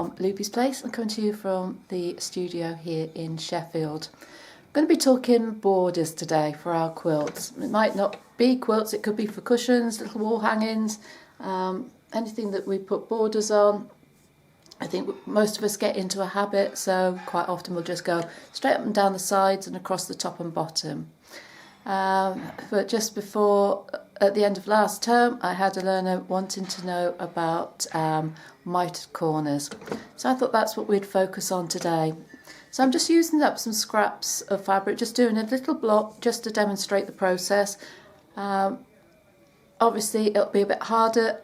from Loopy's Place. I'm coming to you from the studio here in Sheffield. I'm going to be talking borders today for our quilts. It might not be quilts, it could be for cushions, little wall hangings, anything that we put borders on. I think most of us get into a habit, so quite often we'll just go straight up and down the sides and across the top and bottom. But just before, at the end of last term, I had a learner wanting to know about mitred corners. So I thought that's what we'd focus on today. So I'm just using up some scraps of fabric, just doing a little block just to demonstrate the process. Obviously it'll be a bit harder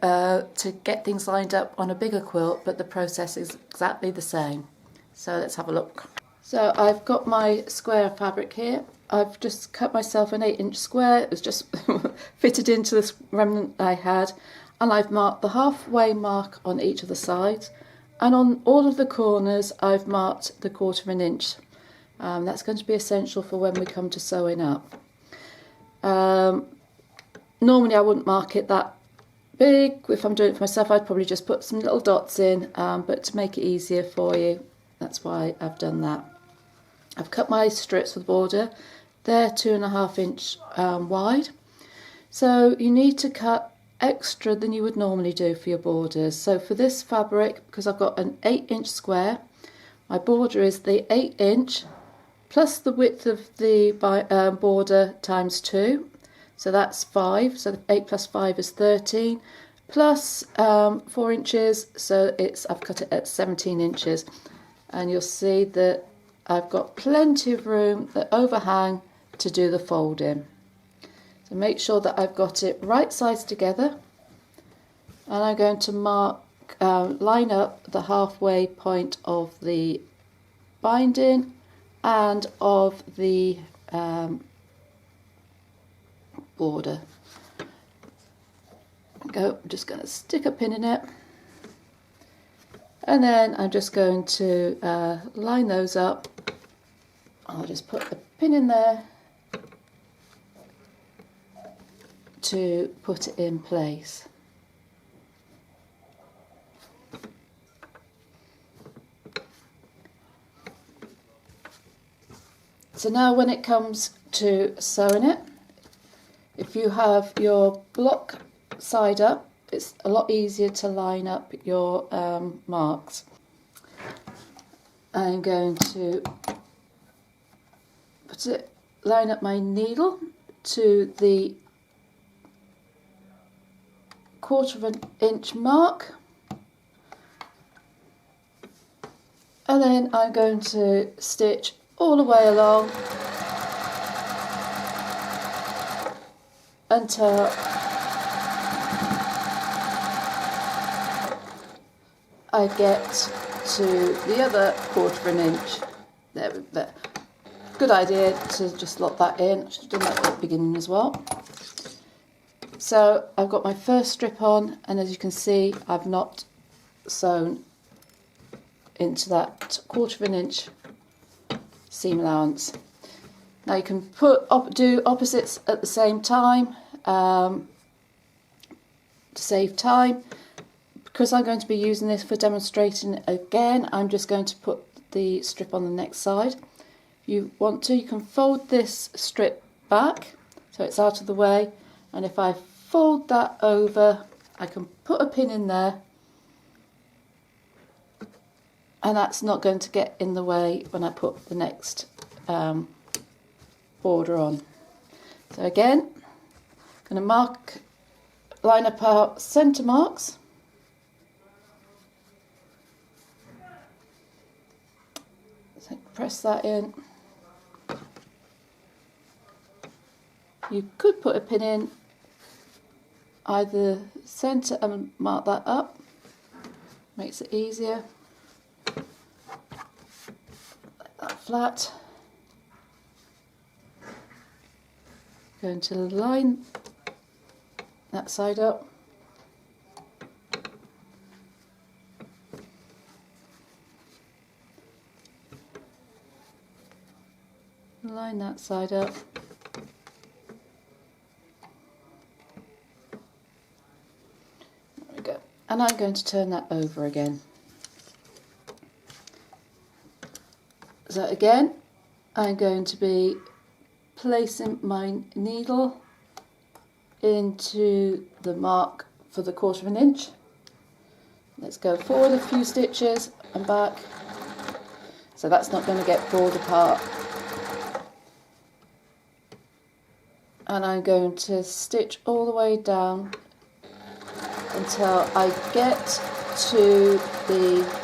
to get things lined up on a bigger quilt, but the process is exactly the same. So let's have a look. So I've got my square fabric here. I've just cut myself an 8-inch square. It was just fitted into this remnant I had, and I've marked the halfway mark on each of the sides, and on all of the corners I've marked the 1/4 inch. That's going to be essential for when we come to sewing up. Normally I wouldn't mark it that big. If I'm doing it for myself, I'd probably just put some little dots in, but to make it easier for you, that's why I've done that. I've cut my strips for the border. They're 2.5 inch wide. So you need to cut extra than you would normally do for your borders. So for this fabric, because I've got an 8-inch square, my border is the 8-inch plus the width of the border times 2. So that's 5. So 8 plus 5 is 13. Plus 4 inches. So I've cut it at 17 inches. And you'll see that I've got plenty of room, the overhang, to do the folding. So make sure that I've got it right sides together, and I'm going to line up the halfway point of the binding and of the border. I'm just going to stick a pin in it, and then I'm just going to line those up. I'll just put the pin in there to put it in place. So now when it comes to sewing it, if you have your block side up, it's a lot easier to line up your marks. I'm going to line up my needle to the 1/4 inch mark, and then I'm going to stitch all the way along until I get to the other 1/4 inch. There. Good idea to just lock that in. I should have done that at the beginning as well. So I've got my first strip on, and as you can see, I've not sewn into that 1/4 inch seam allowance. Now you can do opposites at the same time to save time. Because I'm going to be using this for demonstrating again, I'm just going to put the strip on the next side. If you want to, you can fold this strip back so it's out of the way, and if I fold that over, I can put a pin in there, and that's not going to get in the way when I put the next border on. So again, I'm going to line up our centre marks. So press that in. You could put a pin in either centre and mark that up, makes it easier. Like that flat. Going to line that side up. Line that side up. There we go. And I'm going to turn that over again. So again, I'm going to be placing my needle into the mark for the 1/4 inch. Let's go forward a few stitches and back, so that's not going to get pulled apart. And I'm going to stitch all the way down until I get to the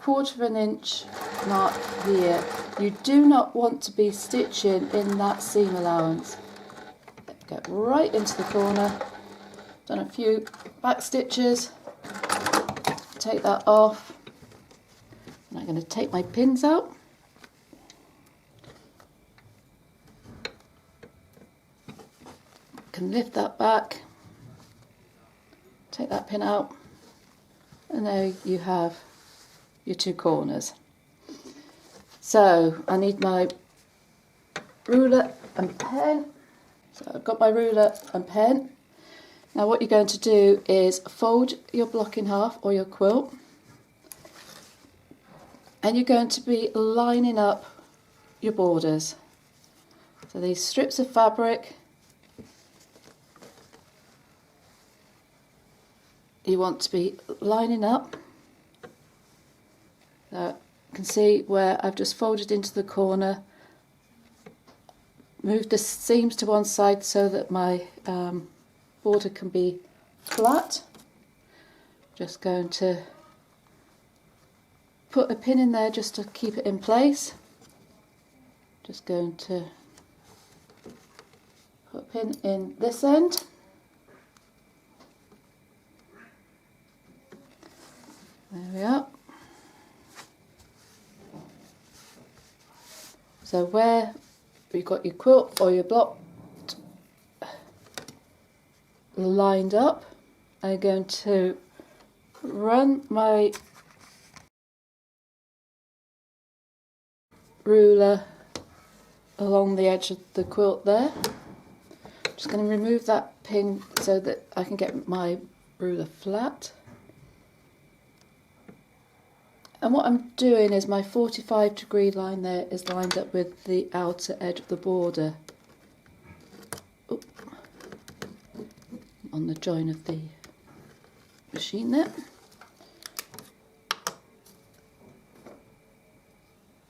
¼ inch mark here. You do not want to be stitching in that seam allowance. Get right into the corner. Done a few back stitches. Take that off. And I'm going to take my pins out. Can lift that back. Take that pin out. And there you have your 2 corners. So I need my ruler and pen. So I've got my ruler and pen. Now what you're going to do is fold your block in half, or your quilt, and you're going to be lining up your borders. So these strips of fabric, you want to be lining up. So you can see where I've just folded into the corner, moved the seams to one side so that my border can be flat. Just going to put a pin in there just to keep it in place. Just going to put a pin in this end. There we are. So where you've got your quilt or your block lined up, I'm going to run my ruler along the edge of the quilt there. Just going to remove that pin so that I can get my ruler flat. And what I'm doing is my 45-degree line there is lined up with the outer edge of the border. Oop. On the join of the machine there.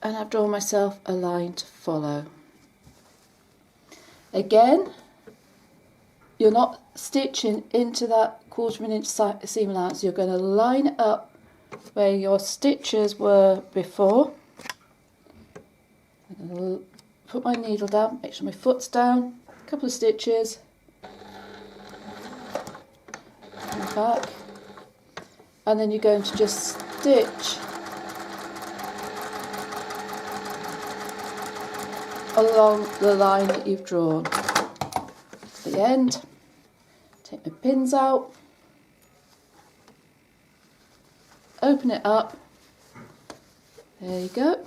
And I've drawn myself a line to follow. Again, you're not stitching into that 1/4 inch seam allowance. You're going to line it up where your stitches were before. I'm going to put my needle down, make sure my foot's down, a couple of stitches, and back, and then you're going to just stitch along the line that you've drawn to the end. Take my pins out, open it up, there you go.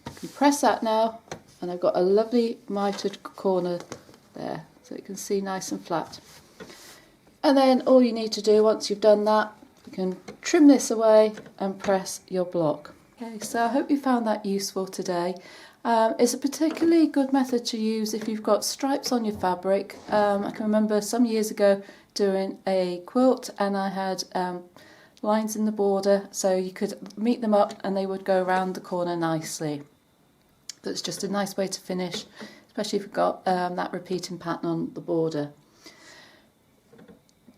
You can press that now, and I've got a lovely mitered corner there, so you can see nice and flat. And then all you need to do once you've done that, you can trim this away and press your block. Okay, so I hope you found that useful today. It's a particularly good method to use if you've got stripes on your fabric. I can remember some years ago doing a quilt, and I had lines in the border, so you could meet them up and they would go around the corner nicely. So it's just a nice way to finish, especially if you've got that repeating pattern on the border.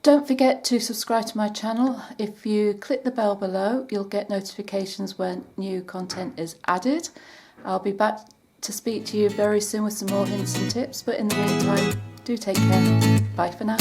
Don't forget to subscribe to my channel. If you click the bell below, you'll get notifications when new content is added. I'll be back to speak to you very soon with some more hints and tips, but in the meantime, do take care. Bye for now.